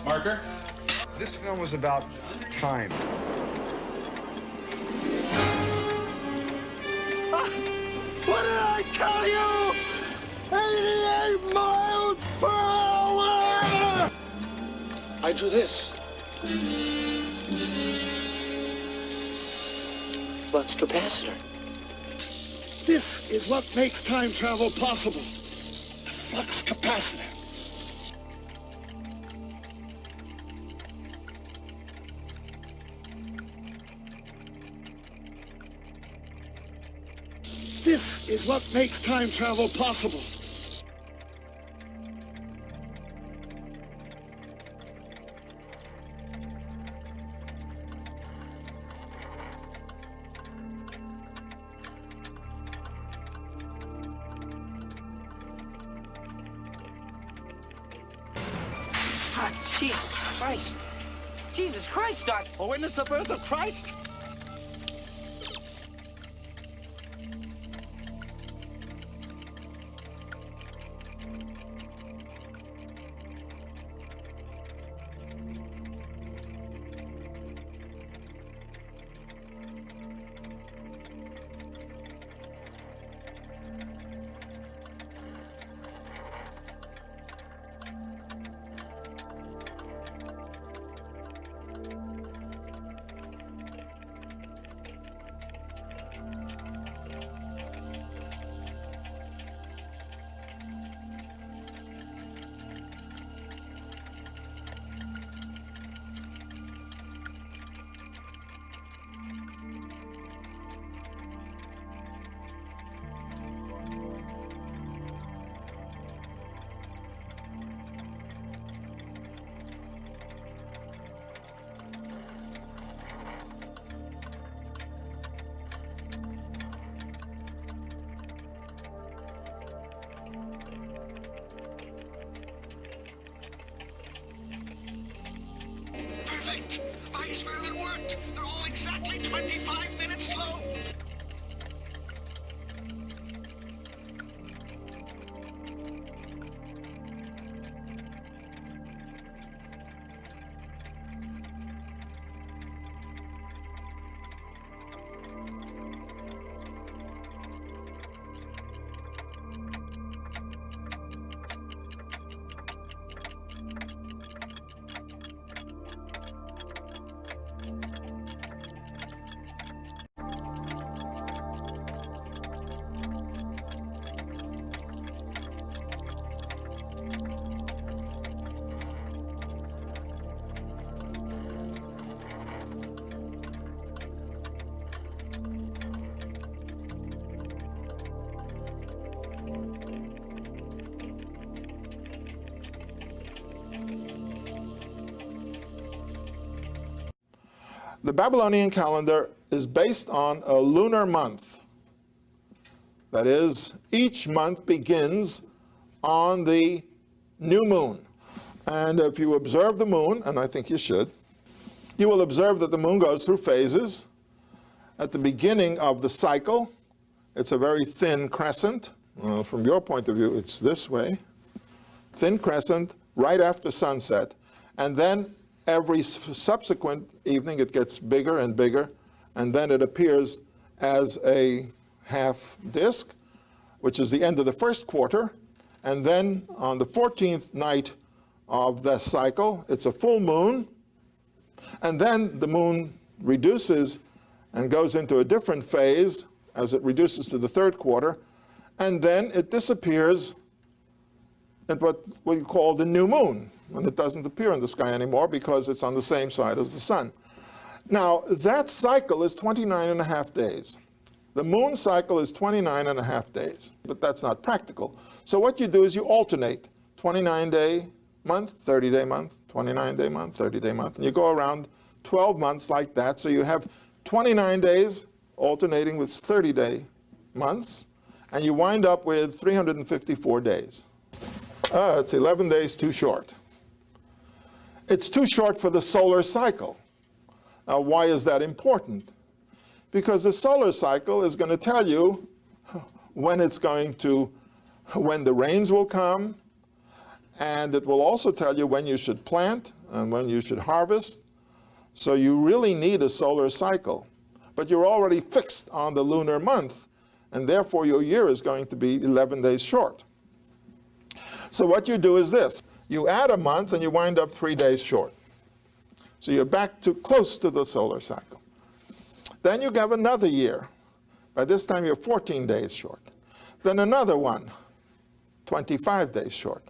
Marker? This film was about time. What did I tell you? 88 miles per hour! I do this. Flux capacitor. This is what makes time travel possible. The flux capacitor. This is what makes time travel possible. Ah, Jesus Christ. Jesus Christ, Doc. Oh, witness the birth of Christ? Perfect! My experiment worked! They're all exactly 25 minutes slow! The Babylonian calendar is based on a lunar month. That is, each month begins on the new moon. And if you observe the moon, and I think you should, you will observe that the moon goes through phases. At the beginning of the cycle, it's a very thin crescent. From your point of view, it's this way. Thin crescent right after sunset. And then every subsequent evening it gets bigger and bigger, and then it appears as a half disk, which is the end of the first quarter. And then on the 14th night of the cycle, it's a full moon. And then the moon reduces and goes into a different phase as it reduces to the third quarter. And then it disappears at what we call the new moon. And it doesn't appear in the sky anymore because it's on the same side as the sun. Now, that cycle is 29.5 days. The moon cycle is 29.5 days, but that's not practical. So what you do is you alternate 29-day month, 30-day month, 29-day month, 30-day month, and you go around 12 months like that. So you have 29 days alternating with 30-day months, and you wind up with 354 days. It's 11 days too short. It's too short for the solar cycle. Now, why is that important? Because the solar cycle is going to tell you when the rains will come, and it will also tell you when you should plant and when you should harvest. So you really need a solar cycle. But you're already fixed on the lunar month, and therefore your year is going to be 11 days short. So what you do is this. You add a month and you wind up 3 days short. So you're back to close to the solar cycle. Then you have another year. By this time you're 14 days short. Then another one, 25 days short.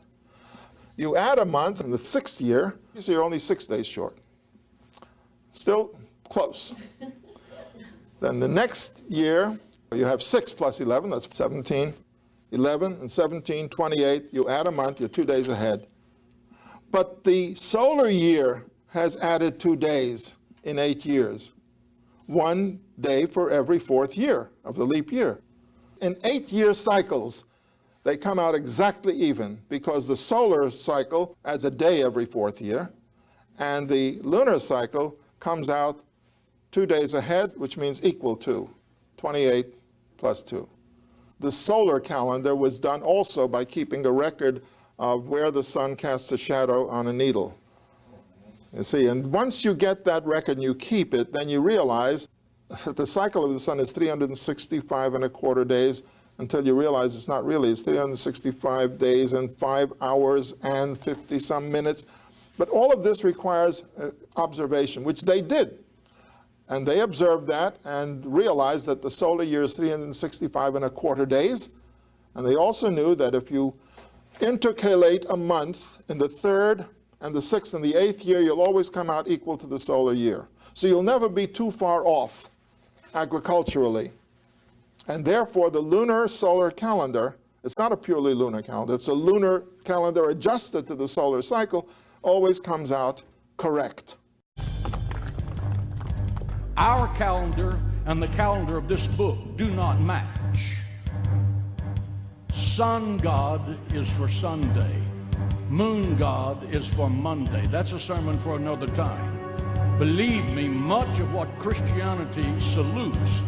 You add a month in the 6th year, so you're only 6 days short. Still close. Then the next year, you have 6 plus 11, that's 17. 11 and 17, 28, you add a month, you're 2 days ahead. But the solar year has added 2 days in 8 years. 1 day for every 4th year of the leap year. In 8-year cycles, they come out exactly even because the solar cycle adds a day every 4th year, and the lunar cycle comes out 2 days ahead, which means equal to 28 plus 2. The solar calendar was done also by keeping a record of where the sun casts a shadow on a needle. You see, and once you get that record and you keep it, then you realize that the cycle of the sun is 365 and a quarter days until you realize it's not really. It's 365 days and 5 hours and 50 some minutes. But all of this requires observation, which they did. And they observed that and realized that the solar year is 365 and a quarter days. And they also knew that if you intercalate a month in the 3rd and the 6th and the 8th year, you'll always come out equal to the solar year. So you'll never be too far off agriculturally. And therefore, the lunar solar calendar, it's not a purely lunar calendar, it's a lunar calendar adjusted to the solar cycle, always comes out correct. Our calendar and the calendar of this book do not match. Sun God is for Sunday. Moon God is for Monday. That's a sermon for another time. Believe me, much of what Christianity salutes